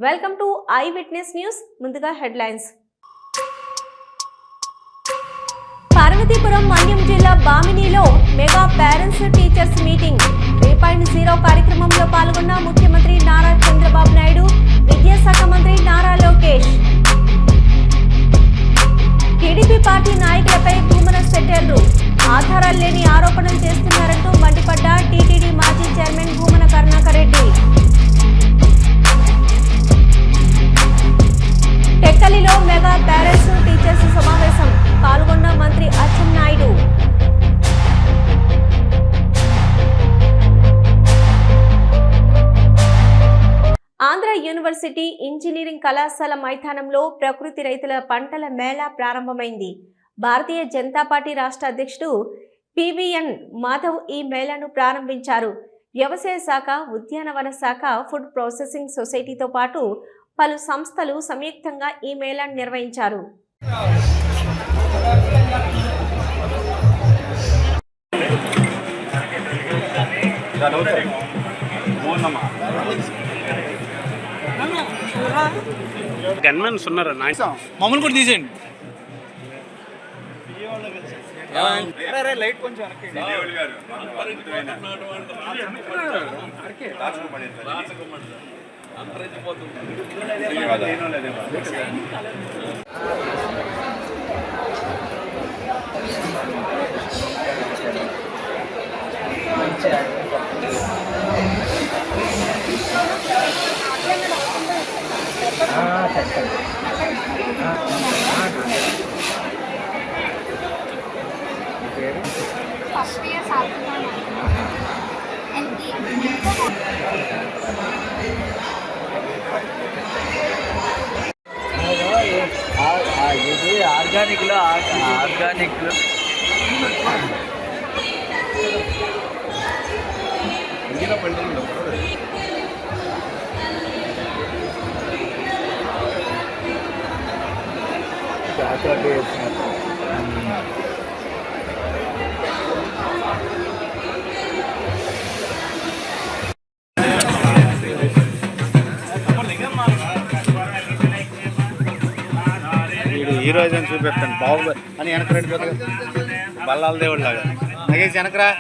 Welcome to I witness news. ముందుగా headlines. Parvathipuram Manyam జిల్లా బామినిలో mega parents teachers meeting 3.0 కార్యక్రమంలో పాల్గొన్న ముఖ్యమంత్రి నారా చంద్రబాబు నాయుడు, విద్యాశాఖ మంత్రి నారా లోకేష్. టీడీపీ పార్టీ నాయకులపై భూమన సెట్టర్లు ఆధారాలు లేని ఆరోపణలు చేస్తున్నారంటూ మండిపడ్డ టీటీడీ మాజీ చైర్మన్ భూమన కరుణాకర్ రెడ్డి. టెక్కలిలో మెగా పేరెంట్స్ టీచర్స్ సమావేశం పాల్గొన్న మంత్రి అచ్చెన్నాయుడు. ఆంధ్ర యూనివర్సిటీ ఇంజనీరింగ్ కళాశాల మైదానంలో ప్రకృతి రైతుల పంటల మేళా ప్రారంభమైంది. భారతీయ జనతా పార్టీ రాష్ట్ర అధ్యక్షుడు పివిఎన్ మాధవ్ ఈ మేళాను ప్రారంభించారు. వ్యవసాయ శాఖ, ఉద్యానవన శాఖ, ఫుడ్ ప్రాసెసింగ్ సొసైటీతో పాటు పలు సంస్థలు సంయుక్తంగా ఈ మేళాను నిర్వహించారు. గన్మెన్స్ ఉన్నారా? మమ్మల్ని కూడా తీసేయండి. లైట్ కొంచెం ఫస్ట్ ఇయర్ ఇది ఆర్గానిక్లో హీరోయిజం అని చూపిస్తాను. బాబు అని వెనక రెడ్డి బల్లాల దేవుడు లాగా నగేసి వెనకరా.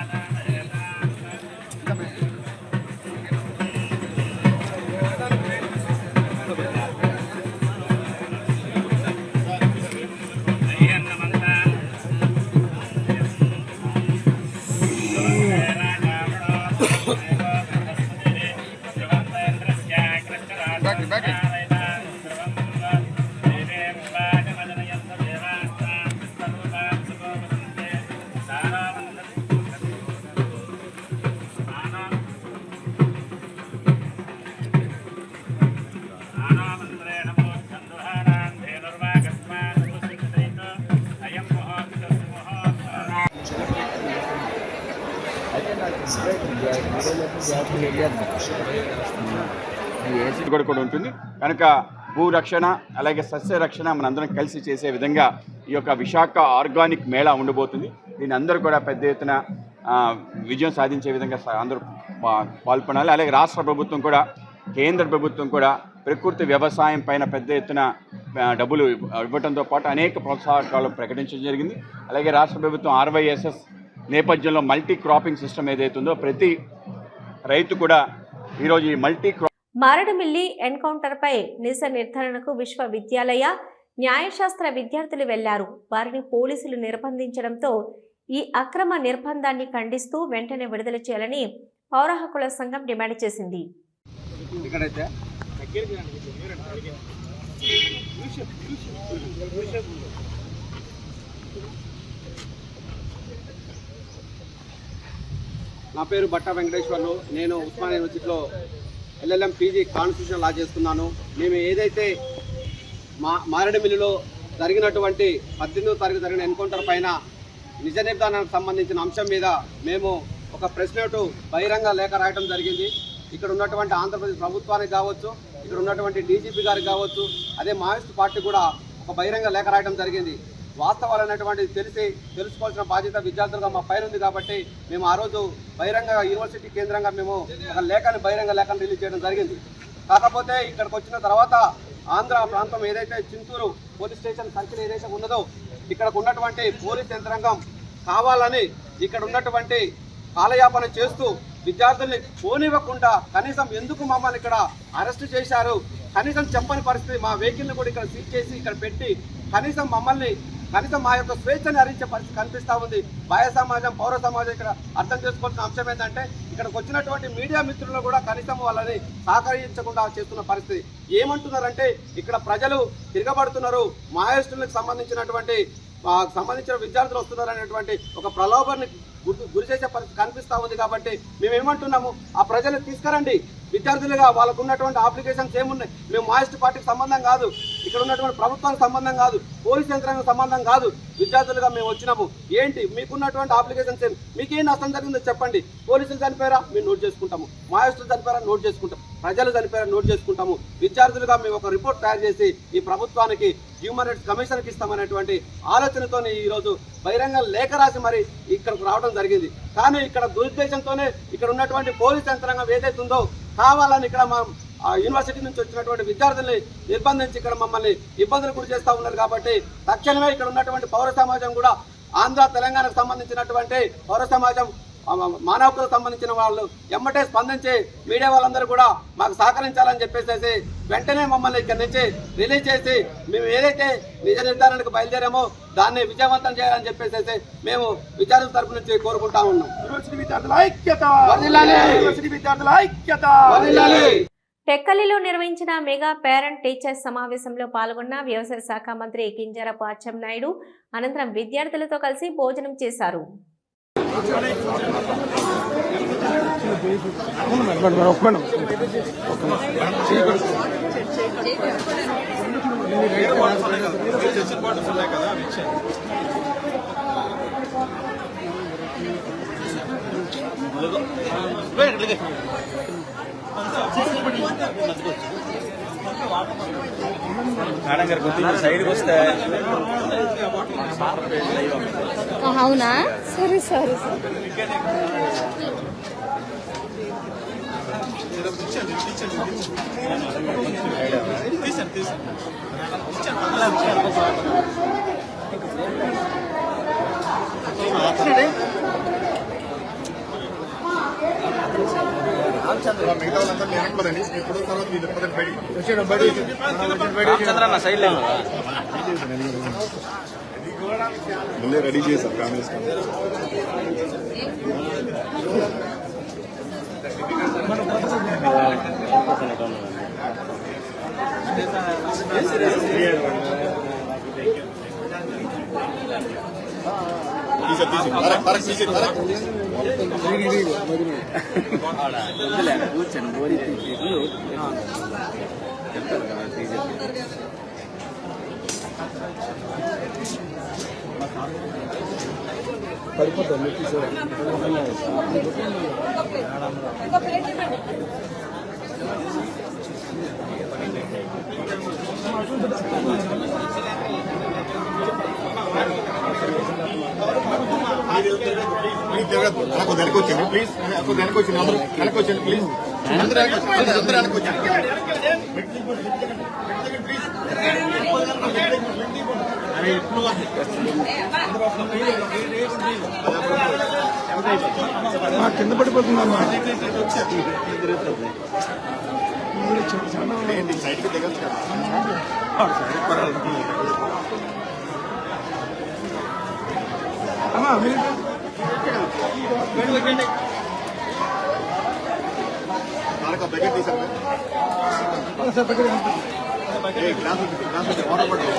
కూడా ఉంటుంది కనుక భూ రక్షణ అలాగే సస్య రక్షణ మనందరం కలిసి చేసే విధంగా ఈ యొక్క విశాఖ ఆర్గానిక్ మేళా ఉండబోతుంది. దీన్ని అందరూ కూడా పెద్ద ఎత్తున విజయం సాధించే విధంగా అందరూ పాల్గొనాలి. అలాగే రాష్ట్ర ప్రభుత్వం కూడా, కేంద్ర ప్రభుత్వం కూడా ప్రకృతి వ్యవసాయం పైన పెద్ద ఎత్తున డబ్బులు ఇవ్వడంతో పాటు అనేక ప్రోత్సాహకాలు ప్రకటించడం జరిగింది. అలాగే రాష్ట్ర ప్రభుత్వం RYSS నేపథ్యంలో మల్టీ క్రాపింగ్ సిస్టమ్ ఏదైతుందో ప్రతి రైతు కూడా ఈరోజు ఈ మల్టీ క్రాప్. మారేడుమిల్లి ఎన్కౌంటర్పై నిజ నిర్ధారణకు విశ్వవిద్యాలయ న్యాయశాస్త్ర విద్యార్థులు వెళ్లారు. వారిని పోలీసులు నిర్బంధించడంతో ఈ అక్రమ నిర్బంధాన్ని ఖండిస్తూ వెంటనే విడుదల చేయాలని పౌర హక్కుల సంఘం డిమాండ్ చేసింది. నా పేరు బట్టా వెంకటేశ్వర్లు. నేను ఉస్మానియా యూనివర్సిటీలో LLM PG కాన్స్టిట్యూషన్ లా చేస్తున్నాను. మేము ఏదైతే మారేడుమిల్లిలో జరిగినటువంటి 18వ తారీఖు జరిగిన ఎన్కౌంటర్ పైన నిజ నిర్ధారణకు సంబంధించిన అంశం మీద మేము ఒక ప్రెస్ నోట్ బహిరంగ లేఖ రాయడం జరిగింది. ఇక్కడ ఉన్నటువంటి ఆంధ్రప్రదేశ్ ప్రభుత్వానికి కావచ్చు, ఇక్కడ ఉన్నటువంటి DGP గారికి కావచ్చు, అదే మావోయిస్ట్ పార్టీ కూడా ఒక బహిరంగ లేఖ రాయడం జరిగింది. వాస్తవాలు అనేటువంటిది తెలుసుకోవాల్సిన బాధ్యత విద్యార్థులుగా మా పైన ఉంది కాబట్టి మేము ఆ రోజు బహిరంగ యూనివర్సిటీ కేంద్రంగా మేము ఒక బహిరంగ లేఖను రిలీజ్ చేయడం జరిగింది. కాకపోతే ఇక్కడికి వచ్చిన తర్వాత ఆంధ్ర ప్రాంతం ఏదైతే చింతూరు పోలీస్ స్టేషన్ సర్కిల్ ఏదైతే ఉన్నదో ఇక్కడకు ఉన్నటువంటి పోలీస్ యంత్రాంగం కావాలని ఇక్కడ ఉన్నటువంటి కాలయాపన చేస్తూ విద్యార్థుల్ని పోనివ్వకుండా కనీసం ఎందుకు మమ్మల్ని ఇక్కడ అరెస్ట్ చేశారు, కనీసం చెప్పని పరిస్థితి, మా వెహికల్ని కూడా ఇక్కడ సీజ్ చేసి ఇక్కడ పెట్టి కనీసం మా యొక్క స్వేచ్ఛని హరించే పరిస్థితి కనిపిస్తూ ఉంది. బాహ్య సమాజం, పౌర సమాజం ఇక్కడ అర్థం చేసుకోవాల్సిన అంశం ఏంటంటే ఇక్కడికి వచ్చినటువంటి మీడియా మిత్రులు కూడా కనీసం వాళ్ళని సహకరించకుండా చేస్తున్న పరిస్థితి. ఏమంటున్నారంటే ఇక్కడ ప్రజలు తిరగబడుతున్నారు, మావోయిస్టులకు సంబంధించిన విద్యార్థులు వస్తున్నారు అనేటువంటి ఒక ప్రలోభాన్ని గురి చేసే పరిస్థితి కనిపిస్తూ ఉంది. కాబట్టి మేమేమంటున్నాము, ఆ ప్రజలు తీసుకురండి విద్యార్థులుగా, వాళ్ళకు ఉన్నటువంటి అప్లికేషన్స్ ఏమున్నాయి, మేము మావోయిస్ట్ పార్టీకి సంబంధం కాదు, ఇక్కడ ఉన్నటువంటి ప్రభుత్వానికి సంబంధం కాదు, పోలీస్ యంత్రాంగం సంబంధం కాదు, విద్యార్థులుగా మేము వచ్చినాము. ఏంటి మీకున్నటువంటి అప్లికేషన్స్ ఏమి, మీకేం నష్టం జరిగిందో చెప్పండి. పోలీసులు చనిపోయారా మేము నోట్ చేసుకుంటాము, మావోయిస్టులు చనిపోయారా నోట్ చేసుకుంటాం, ప్రజలు చనిపోయారా నోట్ చేసుకుంటాము. విద్యార్థులుగా మేము ఒక రిపోర్ట్ తయారు చేసి ఈ ప్రభుత్వానికి హ్యూమన్ రైట్స్ కమిషన్కి ఇస్తామనేటువంటి ఆలోచనతో ఈరోజు బహిరంగ లేఖ రాసి మరి ఇక్కడికి రావడం జరిగింది. కానీ ఇక్కడ దురుద్దేశంతోనే ఇక్కడ ఉన్నటువంటి పోలీస్ యంత్రాంగం ఏదైతే ఉందో కావాలని ఇక్కడ మా యూనివర్సిటీ నుంచి వచ్చినటువంటి విద్యార్థుల్ని నిర్బంధించి ఇక్కడ మమ్మల్ని ఇబ్బందులు గురి చేస్తూ ఉన్నారు. కాబట్టి తక్షణమే ఇక్కడ ఉన్నటువంటి పౌర సమాజం కూడా, ఆంధ్ర తెలంగాణకు సంబంధించినటువంటి పౌర సమాజం, మానవ హక్కులకు సంబంధించిన వాళ్ళు ఎమ్మటే స్పందించి మీడియా వాళ్ళందరూ కూడా మాకు సహకరించాలని చెప్పేసి వెంటనే మమ్మల్ని ఇక్కడి నుంచి రిలీజ్ చేసి మేము ఏదైతే నిజ నిర్ధారణకు బయలుదేరామో దాన్ని విజయవంతం చేయాలని చెప్పేసి మేము విద్యార్థుల తరపు నుంచి కోరుకుంటా ఉన్నాం. టెక్కలిలో నిర్వహించిన మెగా పేరెంట్ టీచర్స్ సమావేశంలో పాల్గొన్న వ్యవసాయ శాఖ మంత్రి కింజరాపు అచ్చెన్నాయుడు అనంతరం విద్యార్థులతో కలిసి భోజనం చేశారు. అవునా, సరే సరే ముందే రెడీ చేశారు కాంగ్రెస్ వెనకొచ్చండి ప్లీజ్, వెనకొచ్చింది అందరూ వెనకొచ్చండి ప్లీజ్, అందరూ వెనకొచ్చండి. కింద పడిపోతుందమ్మా, సైడ్కి దిగచ్చు కదా. అమ్మా బకెట్ తీసారు గ్లాస్ వాటర్ పడుతుంది.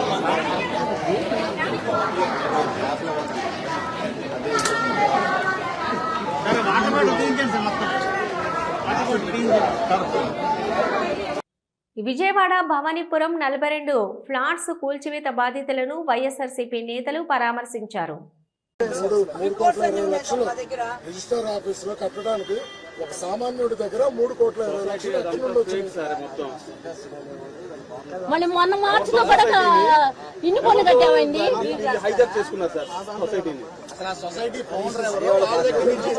విజయవాడ భవానీపురం 42 ఫ్లాట్స్ కూల్చివేత బాధితులను వైఎస్ఆర్సీపీ నేతలు పరామర్శించారు. 3 కోట్ల 20 లక్షలు రిజిస్టర్ ఆఫీస్ లో కట్టడానికి ఒక సామాన్యుడి దగ్గర 3 కోట్ల 20 లక్షలు ఎక్కడి నుండి వచ్చింది సార్? మొత్తం మళ్ళీ మొన్న మార్చిలో కూడా ఇన్ని పనులు కట్టామండి. హైజాక్ చేసుకున్నారు సార్ సొసైటీని. అసలు సొసైటీ ఫౌండర్ ఎవరు? వాళ్ళ దగ్గర నుంచి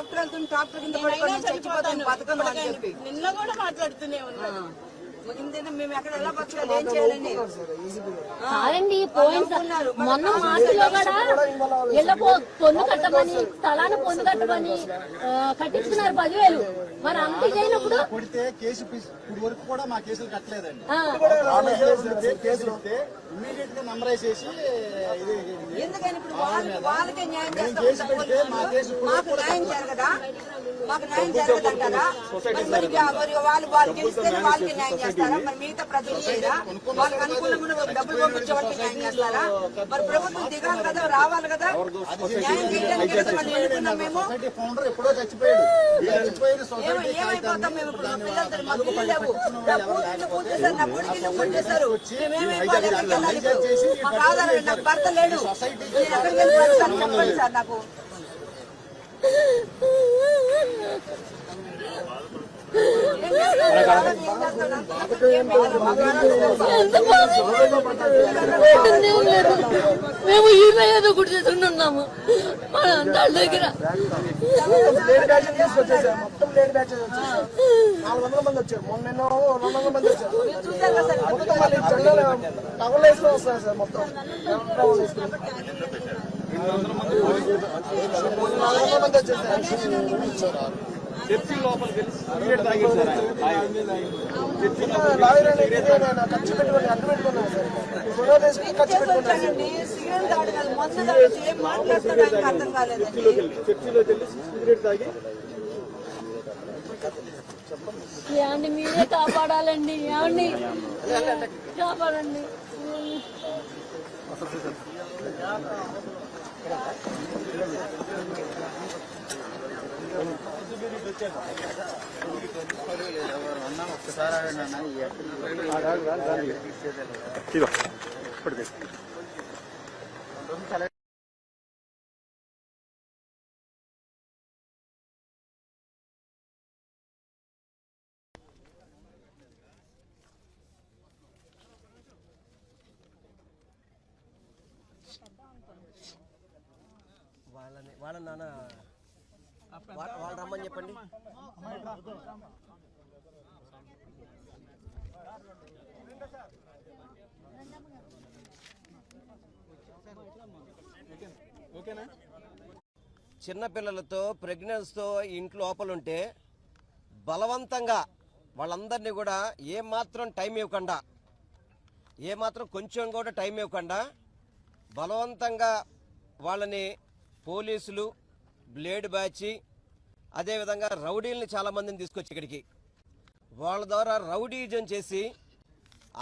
ట్రాక్టర్ వెళ్తుంది, ట్రాక్టర్ కింద పడుకొని చచ్చిపోతాను బతకను అని చెప్పి నిన్న కూడా మాట్లాడుతూనే ఉన్నా. మేము ఎక్కడ ఎలా బతకాలి, ఏం చేయాలని కాదండి మొన్న మాటలో కూడా ఇళ్ళ పొన్ను కట్టమని స్థలాన్ని పొన్ను కట్టమని కట్టించుకున్నారు 10,000. మరి అంత చేయనప్పుడు కొడితే కేసు వరకు కూడా మా కేసులు కట్టలేదండి. కేసులు వస్తే ఇమీడియట్ గా నంబర్ వేసేసి ఎందుకని ఇప్పుడు వాళ్ళకే న్యాయం చేస్తాం, మాకు న్యాయం జరగదా? మాకు న్యాయం జరగదంటారా? మరి వాళ్ళు గెలిస్తేనే వాళ్ళకి న్యాయం చేస్తారా? మరి మిగతా ప్రజలు చేయరా? వాళ్ళకి అనుకూలంగా డబ్బులు పంపించే వాళ్ళకి న్యాయం చేస్తారా? మరి ప్రభుత్వం దిగాలి కదా, రావాలి కదా, న్యాయం చేయడానికి కదా మనం ఎన్నుకున్నాం. మేము ఎప్పుడో చచ్చిపోయాడు. ఏమైపోతాం మేము ఇప్పుడు? మా పిల్లలతో మాకు ఇల్లు లేవు, నా పూర్తి పూర్తిసారు, నా కొడుకు ఇల్లు పూర్తిసారు. మేమేమైపోవాలి? ఎక్కడికి వెళ్ళాలి ఇప్పుడు? మాకు ఆధారం, నాకు భర్త లేడు, నేను ఎక్కడికి వెళ్ళిపోవాలి సార్? చెప్పండి సార్ నాకు. మేము ఈ ఏదో గుడి చేసుకున్నాము మన అందాల దగ్గర. మొత్తం లేట్ బ్యాచ్ 400 మంది వచ్చారు. మొన్న 200 మంది వచ్చారు. మొత్తం మళ్ళీ టవల్ వేసుకొని వస్తారు సార్. మొత్తం 400 మంది వచ్చారు. చర్చి లోపలికి వెళ్ళి సిగరెట్ తాగేది సార్. లాయర్ అనేది ఖర్చు పెట్టుకుని అడ్డు పెట్టుకున్నాను సార్. ఫోటో తీసుకుని ఖర్చు పెట్టుకున్నాను. సిగరెట్ తాగడం మొత్తం తాగేసి ఏం మాట్లాడుతున్నాను అర్థం కాలేదండి. చర్చిలోకి వెళ్ళి సిగరెట్ తాగి ఏమండి మీరే కాపాడాలండి, ఏమండి కాపాడండి. వాళ్ళ నాన్న వాళ్ళు రమ్మని చెప్పండి. చిన్నపిల్లలతో ప్రెగ్నెన్సీతో ఇంట్లో లోపలుంటే బలవంతంగా వాళ్ళందరినీ కూడా ఏమాత్రం టైం ఇవ్వకుండా, ఏమాత్రం కొంచెం కూడా టైం ఇవ్వకుండా బలవంతంగా వాళ్ళని పోలీసులు, బ్లేడ్ బ్యాచ్, అదేవిధంగా రౌడీల్ని చాలామందిని తీసుకొచ్చి ఇక్కడికి వాళ్ళ ద్వారా రౌడీజం చేసి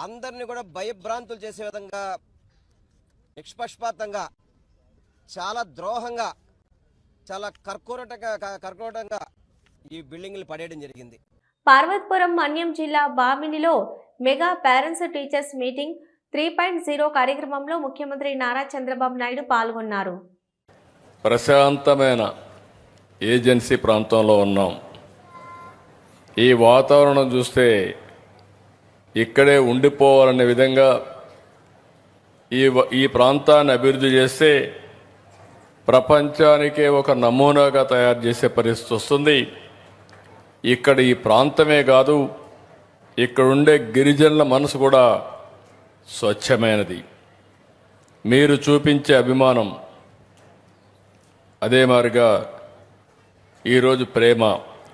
అందరినీ కూడా భయభ్రాంతులు చేసే విధంగా నిష్పక్షపాతంగా, చాలా ద్రోహంగా, చాలా కర్కోటంగా ఈ బిల్డింగ్లు పడేయడం జరిగింది. పార్వతీపురం మన్యం జిల్లా బామినిలో మెగా పేరెంట్స్ టీచర్స్ మీటింగ్ 3.0 కార్యక్రమంలో ముఖ్యమంత్రి నారా చంద్రబాబు నాయుడు పాల్గొన్నారు. ప్రశాంతమైన ఏజెన్సీ ప్రాంతంలో ఉన్నాం. ఈ వాతావరణం చూస్తే ఇక్కడే ఉండిపోవాలనే విధంగా ఈ ప్రాంతాన్ని అభివృద్ధి చేస్తే ప్రపంచానికే ఒక నమూనాగా తయారు చేసే పరిస్థితి వస్తుంది. ఇక్కడ ఈ ప్రాంతమే కాదు, ఇక్కడ ఉండే గిరిజనుల మనసు కూడా స్వచ్ఛమైనది. మీరు చూపించే అభిమానం అదే మాదిరిగా ఈరోజు ప్రేమ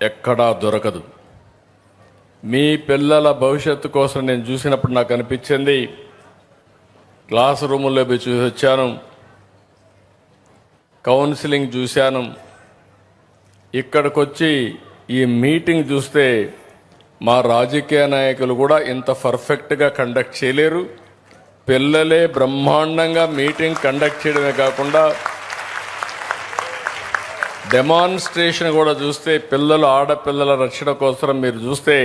ఎక్కడా దొరకదు. మీ పిల్లల భవిష్యత్తు కోసం నేను చూసినప్పుడు నాకు అనిపించింది, క్లాస్ రూముల్లో పోయి చూసి వచ్చాను, కౌన్సిలింగ్ చూశాను. ఇక్కడికి వచ్చి ఈ మీటింగ్ చూస్తే మా రాజకీయ నాయకులు కూడా ఇంత పర్ఫెక్ట్గా కండక్ట్ చేయలేరు. పిల్లలే బ్రహ్మాండంగా మీటింగ్ కండక్ట్ చేయడమే కాకుండా డెమాన్స్ట్రేషన్ కూడా చూస్తే పిల్లలు, ఆడపిల్లల రక్షణ కోసం మీరు చూస్తే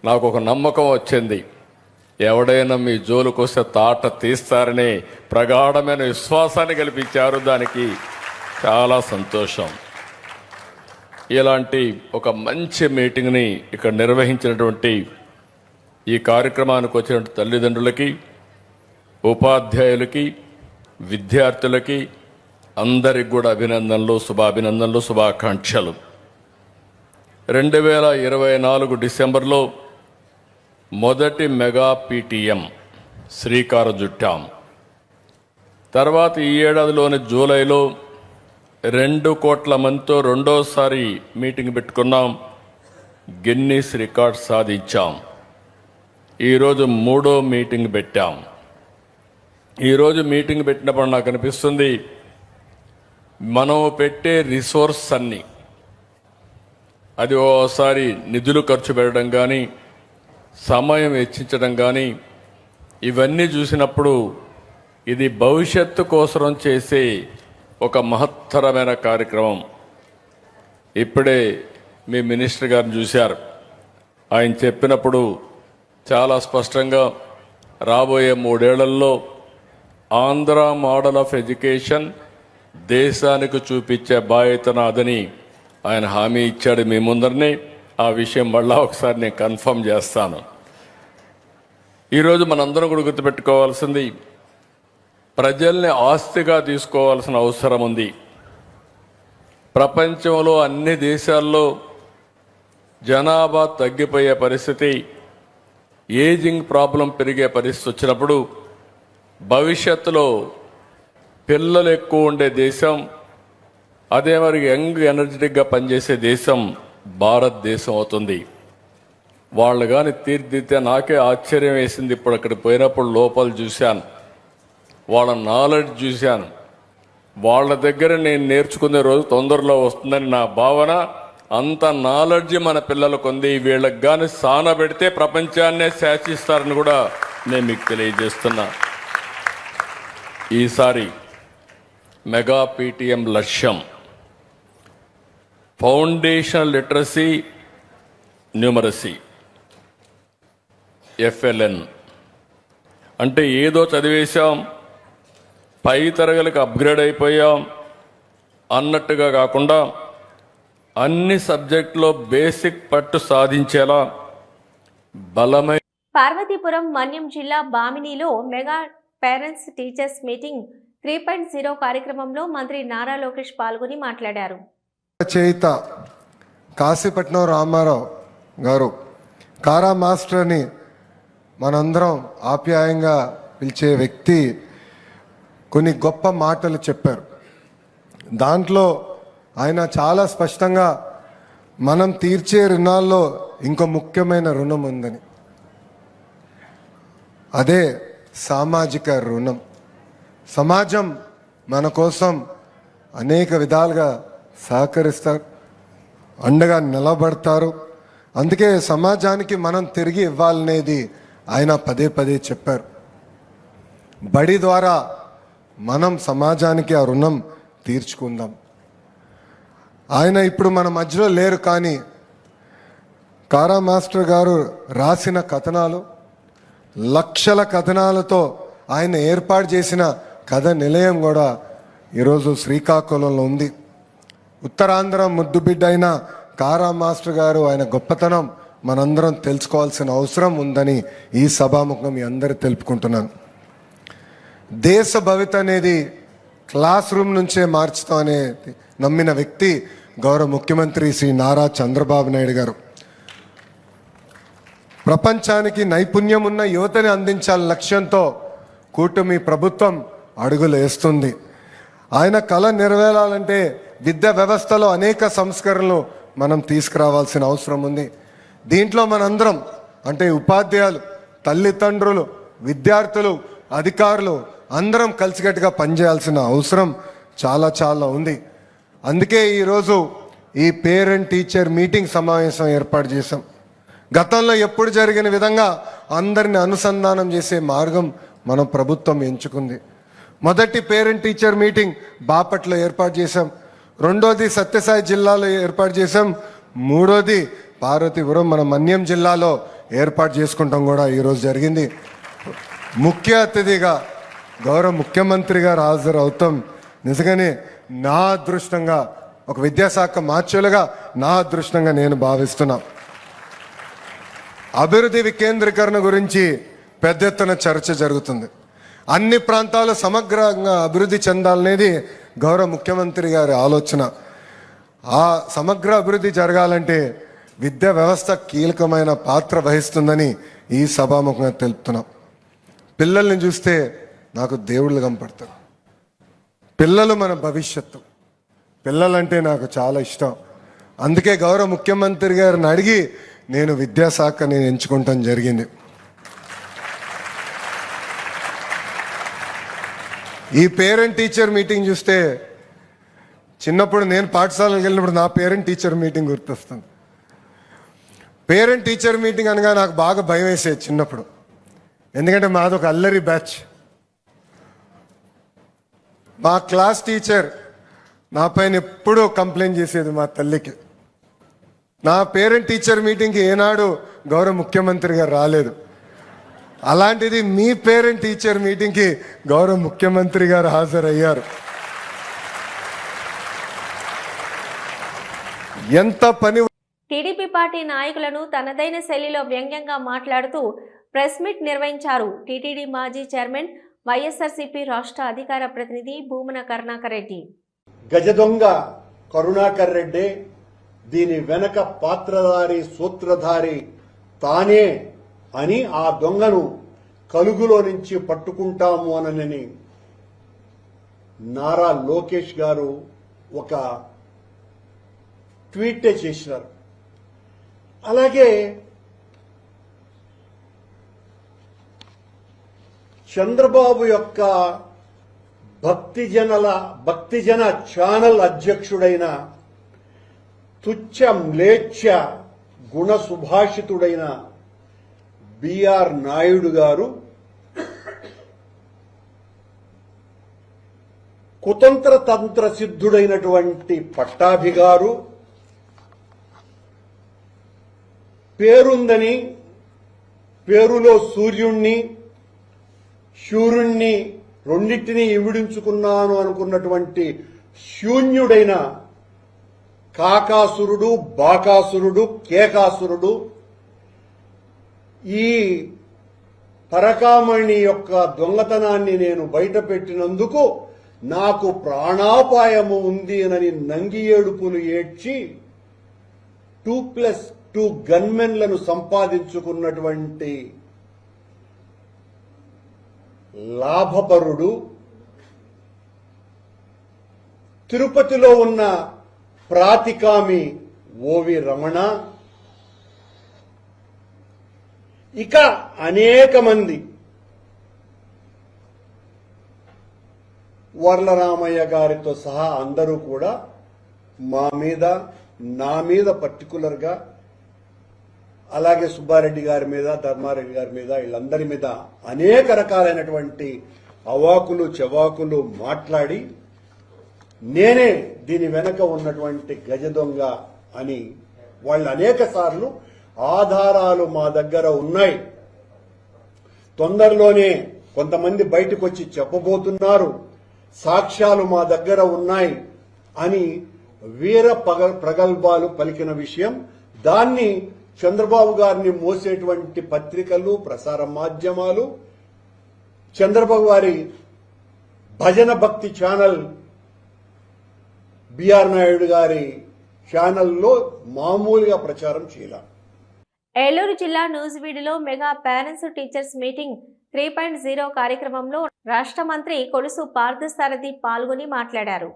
నాకు ఒక నమ్మకం వచ్చింది. ఎవడైనా మీ జోలికి వస్తే తాట తీస్తారని ప్రగాఢమైన విశ్వాసాన్ని కల్పించారు. దానికి చాలా సంతోషం. ఇలాంటి ఒక మంచి మీటింగ్ని ఇక్కడ నిర్వహించినటువంటి ఈ కార్యక్రమానికి వచ్చిన తల్లిదండ్రులకి, ఉపాధ్యాయులకి, విద్యార్థులకి, అందరికి కూడా అభినందనలు, శుభాభినందనలు, శుభాకాంక్షలు. 2024 డిసెంబర్లో మొదటి మెగా పీటీఎం శ్రీకారం చుట్టాం. తర్వాత ఈ ఏడాదిలోని జూలైలో 2 కోట్ల మందితో రెండోసారి మీటింగ్ పెట్టుకున్నాం. గిన్నీస్ రికార్డ్ సాధించాం. ఈరోజు 3వ మీటింగ్ పెట్టాం. ఈరోజు మీటింగ్ పెట్టినప్పుడు నాకు అనిపిస్తుంది, మనం పెట్టే రిసోర్స్ అన్నీ, అది ఓసారి నిధులు ఖర్చు పెట్టడం కానీ, సమయం వెచ్చించడం కానీ, ఇవన్నీ చూసినప్పుడు ఇది భవిష్యత్తు కోసం చేసే ఒక మహత్తరమైన కార్యక్రమం. ఇప్పుడే మీ మినిస్టర్ గారిని చూశారు. ఆయన చెప్పినప్పుడు చాలా స్పష్టంగా రాబోయే 3 ఏళ్లలో ఆంధ్ర మోడల్ ఆఫ్ ఎడ్యుకేషన్ దేశానికి చూపించే బాధ్యత నాదని ఆయన హామీ ఇచ్చాడు మీ ముందరనే. ఆ విషయం మళ్ళా ఒకసారి నేను కన్ఫర్మ్ చేస్తాను. ఈరోజు మనందరం కూడా గుర్తుపెట్టుకోవాల్సింది, ప్రజల్ని ఆస్తిగా తీసుకోవాల్సిన అవసరం ఉంది. ప్రపంచంలో అన్ని దేశాల్లో జనాభా తగ్గిపోయే పరిస్థితి, ఏజింగ్ ప్రాబ్లం పెరిగే పరిస్థితి వచ్చినప్పుడు భవిష్యత్తులో పిల్లలు ఎక్కువ ఉండే దేశం, అదే మరి యంగ్ ఎనర్జెటిక్గా పనిచేసే దేశం భారతదేశం అవుతుంది. వాళ్ళు కానీ తీర్చిదిద్దితే నాకే ఆశ్చర్యం వేసింది. ఇప్పుడు అక్కడికి పోయినప్పుడు లోపల చూశాను, వాళ్ళ నాలెడ్జ్ చూశాను. వాళ్ళ దగ్గర నేను నేర్చుకునే రోజు తొందరలో వస్తుందని నా భావన. అంత నాలెడ్జ్ మన పిల్లలకు ఉంది. వీళ్ళకి కానీ సానబెడితే ప్రపంచాన్నే శాసిస్తారని కూడా నేను మీకు తెలియజేస్తున్నా. ఈసారి మెగా పీటీఎం లక్ష్యం ఫౌండేషనల్ లిటరసీ న్యూమరసీ, FLN. అంటే ఏదో చదివేశాం, పై తరగతికి అప్గ్రేడ్ అయిపోయాం అన్నట్టుగా కాకుండా అన్ని సబ్జెక్టులో బేసిక్ పట్టు సాధించేలా బలమైన. పార్వతీపురం మన్యం జిల్లా బామినిలో మెగా పేరెంట్స్ టీచర్స్ మీటింగ్ 3.0 కార్యక్రమంలో మంత్రి నారా లోకేష్ పాల్గొని మాట్లాడారు. చేయిత కాశీపట్నం రామారావు గారు కారా మాస్టర్ అని మనందరం ఆప్యాయంగా పిలిచే వ్యక్తి కొన్ని గొప్ప మాటలు చెప్పారు. దాంట్లో ఆయన చాలా స్పష్టంగా మనం తీర్చే రుణాల్లో ఇంకో ముఖ్యమైన రుణం ఉందని, అదే సామాజిక రుణం. సమాజం మన కోసం అనేక విధాలుగా సహకరిస్తారు, అండగా నిలబడతారు. అందుకే సమాజానికి మనం తిరిగి ఇవ్వాలనేది ఆయన పదే పదే చెప్పారు. బడి ద్వారా మనం సమాజానికి ఆ రుణం తీర్చుకుందాం. ఆయన ఇప్పుడు మన మధ్యలో లేరు, కానీ కారా మాస్టర్ గారు రాసిన కథనాలు, లక్షల కథనాలతో ఆయన ఏర్పాటు చేసిన కథ నిలయం కూడా ఈరోజు శ్రీకాకుళంలో ఉంది. ఉత్తరాంధ్ర ముద్దుబిడ్డ అయిన కారా మాస్టర్ గారు, ఆయన గొప్పతనం మనందరం తెలుసుకోవాల్సిన అవసరం ఉందని ఈ సభాముఖం మీ అందరూ తెలుపుకుంటున్నాను. దేశ భవిత అనేది క్లాస్ రూమ్ నుంచే మార్చుతాం అనేది నమ్మిన వ్యక్తి గౌరవ ముఖ్యమంత్రి శ్రీ నారా చంద్రబాబు నాయుడు గారు. ప్రపంచానికి నైపుణ్యం ఉన్న యువతని అందించాలని లక్ష్యంతో కూటమి ప్రభుత్వం అడుగులు వేస్తుంది. ఆయన కళ నెరవేరాలంటే విద్యా వ్యవస్థలో అనేక సంస్కరణలు మనం తీసుకురావాల్సిన అవసరం ఉంది. దీంట్లో మనందరం అంటే ఉపాధ్యాయులు, తల్లిదండ్రులు, విద్యార్థులు, అధికారులు అందరం కలిసికట్టుగా పనిచేయాల్సిన అవసరం చాలా చాలా ఉంది. అందుకే ఈరోజు ఈ పేరెంట్ టీచర్ మీటింగ్ సమావేశం ఏర్పాటు చేశాం. గతంలో ఎప్పుడు జరిగిన విధంగా అందరిని అనుసంధానం చేసే మార్గం మన ప్రభుత్వం ఎంచుకుంది. మొదటి పేరెంట్ టీచర్ మీటింగ్ బాపట్ల ఏర్పాటు చేశాం, రెండోది సత్యసాయి జిల్లాలో ఏర్పాటు చేశాం, మూడోది పార్వతీపురం మన మన్యం జిల్లాలో ఏర్పాటు చేసుకుంటాం కూడా ఈరోజు జరిగింది. ముఖ్య అతిథిగా గౌరవ ముఖ్యమంత్రి గారు హాజరు అవుతాం. నిజంగానే నా అదృష్టంగా, ఒక విద్యాశాఖ మార్చులుగా నా అదృష్టంగా నేను భావిస్తున్నా. అభివృద్ధి వికేంద్రీకరణ గురించి పెద్ద ఎత్తున చర్చ జరుగుతుంది. అన్ని ప్రాంతాలు సమగ్రంగా అభివృద్ధి చెందాలనేది గౌరవ ముఖ్యమంత్రి గారి ఆలోచన. ఆ సమగ్ర అభివృద్ధి జరగాలంటే విద్యా వ్యవస్థ కీలకమైన పాత్ర వహిస్తుందని ఈ సభాముఖంగా తెలుపుతున్నాం. పిల్లల్ని చూస్తే నాకు దేవుళ్ళు కనపడతారు. పిల్లలు మన భవిష్యత్తు. పిల్లలంటే నాకు చాలా ఇష్టం. అందుకే గౌరవ ముఖ్యమంత్రి గారిని అడిగి నేను విద్యాశాఖ ఎంచుకుంటాం జరిగింది. ఈ పేరెంట్ టీచర్ మీటింగ్ చూస్తే చిన్నప్పుడు నేను పాఠశాలకు వెళ్ళినప్పుడు నా పేరెంట్ టీచర్ మీటింగ్ గుర్తొస్తుంది. పేరెంట్ టీచర్ మీటింగ్ అనగా నాకు బాగా భయం వేసేది చిన్నప్పుడు. ఎందుకంటే మాదొక అల్లరి బ్యాచ్. మా క్లాస్ టీచర్ నా పైన ఎప్పుడూ కంప్లైంట్ చేసేది మా తల్లికి. నా పేరెంట్ టీచర్ మీటింగ్కి ఏనాడు గౌరవ ముఖ్యమంత్రి గారు రాలేదు. అలాంటిది మీ పేరెంట్ టీచర్ మీటింగ్కి గౌరవ ముఖ్యమంత్రి గారు హాజరయ్యారు. ఎంత పని. టీడీపీ పార్టీ నాయకులను తనదైన శైలిలో వ్యంగ్యంగా మాట్లాడుతూ ప్రెస్ మీట్ నిర్వహించారు టీటీడీ మాజీ చైర్మన్ వైఎస్ఆర్సీపీ రాష్ట్ర అధికార ప్రతినిధి భూమన కరుణాకర్ రెడ్డి. గజ దొంగ కరుణాకర్ రెడ్డి, దీని వెనక పాత్రధారి సూత్రధారి తానే అని ఆ దొంగను కలుగులో నుంచి పట్టుకుంటాము అనని నారా లోకేష్ గారు ఒక ట్వీట్ చేసినారు. అలాగే చంద్రబాబు యొక్క భక్తిజన ఛానల్ అధ్యక్షుడైన తుచ్చ మ్లేచ్ఛ గుణ సుభాషితుడైన బిఆర్ నాయుడు గారు కుతంత్ర తంత్ర సిద్ధుడైనటువంటి పట్టాభి గారు పేరుందని పేరులో సూర్యుణ్ణి శూరుణ్ణి రెండింటినీ ఇమిడించుకున్నాను అనుకున్నటువంటి శూన్యుడైన కాకాసురుడు, బాకాసురుడు, కేకాసురుడు ఈ పరకామణి యొక్క దొంగతనాన్ని నేను బయటపెట్టినందుకు నాకు ప్రాణాపాయము ఉంది అని నంగి ఏడుపులు ఏడ్చి 2+2 గన్మెన్లను సంపాదించుకున్నటువంటి లాభపరుడు, తిరుపతిలో ఉన్న ప్రాతికామి ఓవి రమణ, ఇక అనేక మంది వర్లరామయ్య గారితో సహా అందరూ కూడా మా మీద, నా మీద పర్టికులర్ గా, అలాగే సుబ్బారెడ్డి గారి మీద, ధర్మారెడ్డి గారి మీద, వీళ్ళందరి మీద అనేక రకాలైనటువంటి అవాకులు చెవాకులు మాట్లాడి నేనే దీని వెనక ఉన్నటువంటి గజ దొంగ అని వాళ్ళు అనేక సార్లు ఆధారాలు మా దగ్గర ఉన్నాయి, తొందరలోనే కొంతమంది బయటకు వచ్చి చెప్పబోతున్నారు, సాక్ష్యాలు మా దగ్గర ఉన్నాయి అని వీర ప్రగల్భాలు పలికిన విషయం. దాన్ని చంద్రబాబు గారిని మోసేటువంటి పత్రికలు, ప్రసార మాధ్యమాలు, చంద్రబాబు గారి భజన భక్తి ఛానల్ బిఆర్ నాయుడు గారి ఛానల్లో మామూలుగా ప్రచారం చేయాలి. ఏలూరు జిల్లా నూజివీడులో మెగా పేరెంట్స్ టీచర్స్ మీటింగ్ 3.0 కార్యక్రమంలో రాష్ట్ర మంత్రి కొలుసు పార్థసారథి పాల్గొని మాట్లాడారు.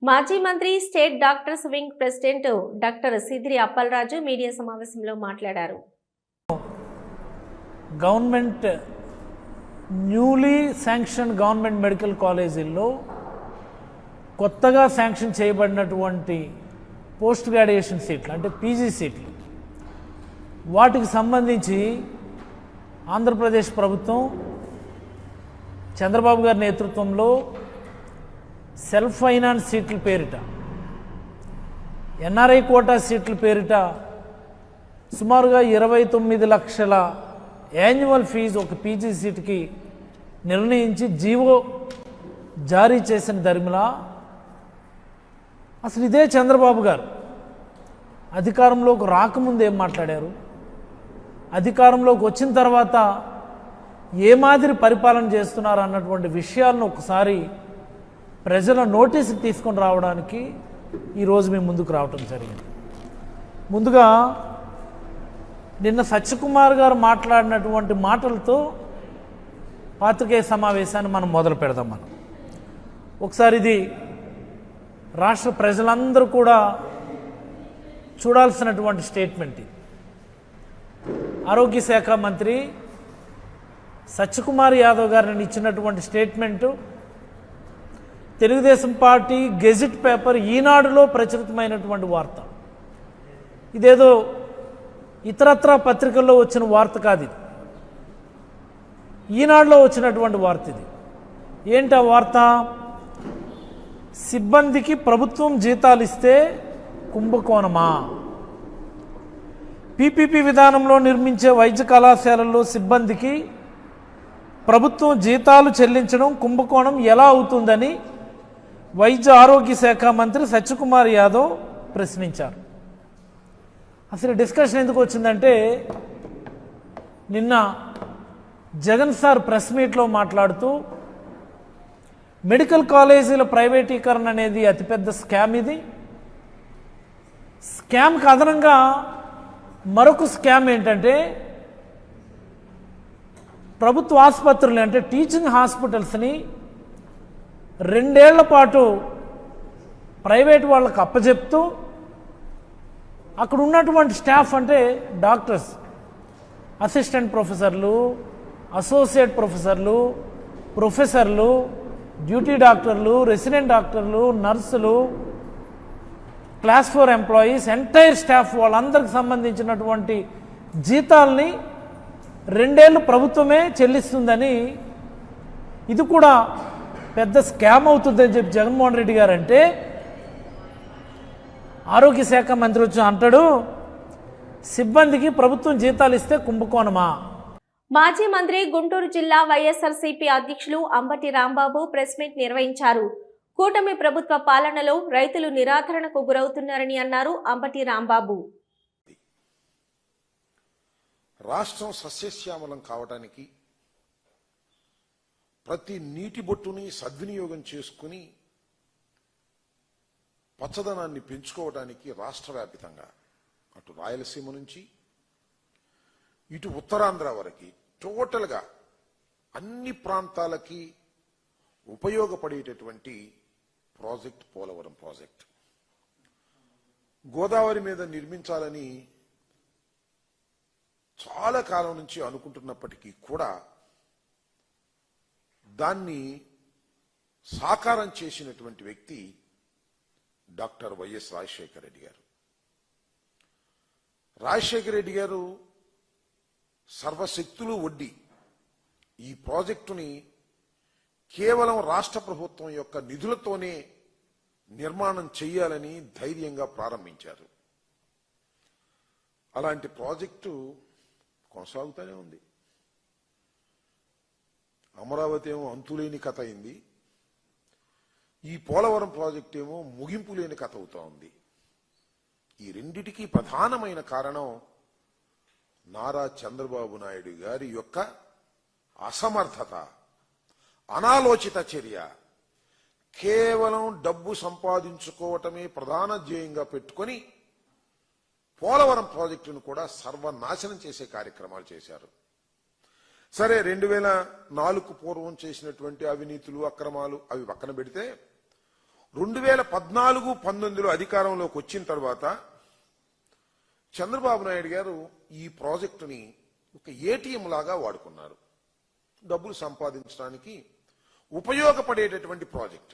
మాజీ మంత్రి state doctors wing president doctor Sidri Appalaraju media సమావేశంలో మాట్లాడారు. Government newly sanction government medical కాలేజీల్లో కొత్తగా శాంక్షన్ చేయబడినటువంటి పోస్ట్ గ్రాడ్యుయేషన్ సీట్లు అంటే పీజీ సీట్లు వాటికి సంబంధించి ఆంధ్రప్రదేశ్ ప్రభుత్వం చంద్రబాబు గారి నేతృత్వంలో సెల్ఫ్ ఫైనాన్స్ సీట్ల పేరిట ఎన్ఆర్ఐ కోటా సీట్ల పేరిట సుమారుగా 29 లక్షల యాన్యువల్ ఫీజు ఒక పీజీ సీట్కి నిర్ణయించి జీవో జారీ చేసిన దరిమిలా అసలు ఇదే చంద్రబాబు గారు అధికారంలోకి రాకముందు ఏం మాట్లాడారు, అధికారంలోకి వచ్చిన తర్వాత ఏ మాదిరి పరిపాలన చేస్తున్నారు అన్నటువంటి విషయాలను ఒకసారి ప్రజల నోటీసుకు తీసుకొని రావడానికి ఈరోజు మేము ముందుకు రావటం జరిగింది. ముందుగా నిన్న సత్యకుమార్ గారు మాట్లాడినటువంటి మాటలతో పాత్రికేయ సమావేశాన్ని మనం మొదలు పెడదాం. మనం ఒకసారి ఇది రాష్ట్ర ప్రజలందరూ కూడా చూడాల్సినటువంటి స్టేట్మెంట్. ఆరోగ్య శాఖ మంత్రి సత్యకుమార్ యాదవ్ గారిని ఇచ్చినటువంటి statement Telugu Desam party gazette paper ఈనాడులో ప్రచురితమైనటువంటి వార్త. ఇదేదో ఇతరత్రా పత్రికల్లో వచ్చిన వార్త కాదు, ఇది ఈనాడులో వచ్చినటువంటి వార్త. ఇది ఏంటి ఆ వార్త? సిబ్బందికి ప్రభుత్వం జీతాలు ఇస్తే కుంభకోణమా? పీపీపీ విధానంలో నిర్మించే వైద్య కళాశాలల్లో సిబ్బందికి ప్రభుత్వం జీతాలు చెల్లించడం కుంభకోణం ఎలా అవుతుందని వైద్య ఆరోగ్య శాఖ మంత్రి సత్యకుమార్ యాదవ్ ప్రశ్నించారు. అసలు డిస్కషన్ ఎందుకు వచ్చిందంటే నిన్న జగన్ సార్ ప్రెస్ మీట్లో మాట్లాడుతూ మెడికల్ కాలేజీల ప్రైవేటీకరణ అనేది అతిపెద్ద స్కామ్. ఇది స్కామ్కి అదనంగా మరొక స్కామ్ ఏంటంటే ప్రభుత్వ ఆసుపత్రులు అంటే టీచింగ్ హాస్పిటల్స్ని 2 ఏళ్ల పాటు ప్రైవేట్ వాళ్ళకు అప్పచెప్తూ అక్కడ ఉన్నటువంటి స్టాఫ్ అంటే డాక్టర్స్, అసిస్టెంట్ ప్రొఫెసర్లు, అసోసియేట్ ప్రొఫెసర్లు, ప్రొఫెసర్లు, డ్యూటీ డాక్టర్లు, రెసిడెంట్ డాక్టర్లు, నర్సులు, క్లాస్ 4 ఎంప్లాయీస్, ఎంటైర్ స్టాఫ్ వాళ్ళందరికి సంబంధించినటువంటి జీతాల్ని 2 ఏళ్ళు ప్రభుత్వమే చెల్లిస్తుందని, ఇది కూడా పెద్ద స్కామ్ అవుతుందని చెప్పి జగన్మోహన్ రెడ్డి గారు అంటే ఆరోగ్య శాఖ మంత్రి వచ్చి అంటాడు సిబ్బందికి ప్రభుత్వం జీతాలు ఇస్తే కుంభకోణమా? మాజీ మంత్రి గుంటూరు జిల్లా వైఎస్ఆర్సీపీ అధ్యక్షులు అంబటి రాంబాబు ప్రెస్ మీట్ నిర్వహించారు. కూటమి ప్రభుత్వ పాలనలో రైతులు నిరాదరణకు గురవుతున్నారని అన్నారు అంబటి రాంబాబు. రాష్ట్రం సస్యశ్యామలం కావడానికి ప్రతి నీటి బొట్టుని సద్వినియోగం చేసుకుని పచ్చదనాన్ని పెంచుకోవడానికి రాష్ట్ర వ్యాపితంగా అటు రాయలసీమ నుంచి ఇటు ఉత్తరాంధ్ర వరకు టోటల్గా అన్ని ప్రాంతాలకి ఉపయోగపడేటటువంటి ప్రాజెక్ట్ పోలవరం ప్రాజెక్ట్. గోదావరి మీద నిర్మించాలని చాలా కాలం నుంచి అనుకుంటున్నప్పటికీ కూడా దాన్ని సాకారం చేసినటువంటి వ్యక్తి డాక్టర్ వైఎస్ రాజశేఖర రెడ్డి గారు. రాజశేఖర రెడ్డి గారు సర్వశక్తులు ఒడ్డి ఈ ప్రాజెక్టుని కేవలం రాష్ట్ర ప్రభుత్వం యొక్క నిధులతోనే నిర్మాణం చేయాలని ధైర్యంగా ప్రారంభించారు. అలాంటి ప్రాజెక్టు కొనసాగుతూనే ఉంది. అమరావతి ఏమో అంతులేని కథ అయింది, ఈ పోలవరం ప్రాజెక్ట్ ఏమో ముగింపు లేని కథ అవుతా ఉంది. ఈ రెండిటికి ప్రధానమైన కారణం నారా చంద్రబాబు నాయుడు గారి యొక్క అసమర్థత, అనాలోచిత చర్య. కేవలం డబ్బు సంపాదించుకోవటమే ప్రధాన ధ్యేయంగా పెట్టుకొని పోలవరం ప్రాజెక్టును కూడా సర్వనాశనం చేసే కార్యక్రమాలు చేశారు. సరే 2004 పూర్వం చేసినటువంటి అవినీతులు, అక్రమాలు అవి పక్కన పెడితే 2014-19లో అధికారంలోకి వచ్చిన తర్వాత చంద్రబాబు నాయుడు గారు ఈ ప్రాజెక్టుని ఒక ఏటీఎం లాగా వాడుకున్నారు. డబ్బులు సంపాదించడానికి ఉపయోగపడేటటువంటి ప్రాజెక్ట్.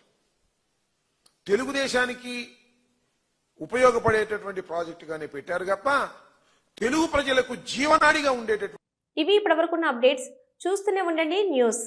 తెలుగుదేశానికి ఉపయోగపడేటటువంటి ప్రాజెక్టుగానే పెట్టారు తప్ప తెలుగు ప్రజలకు జీవనాడిగా ఉండేటటువంటి ఇవి ఇప్పటివరకున్న అప్డేట్స్. చూస్తూనే ఉండండి న్యూస్.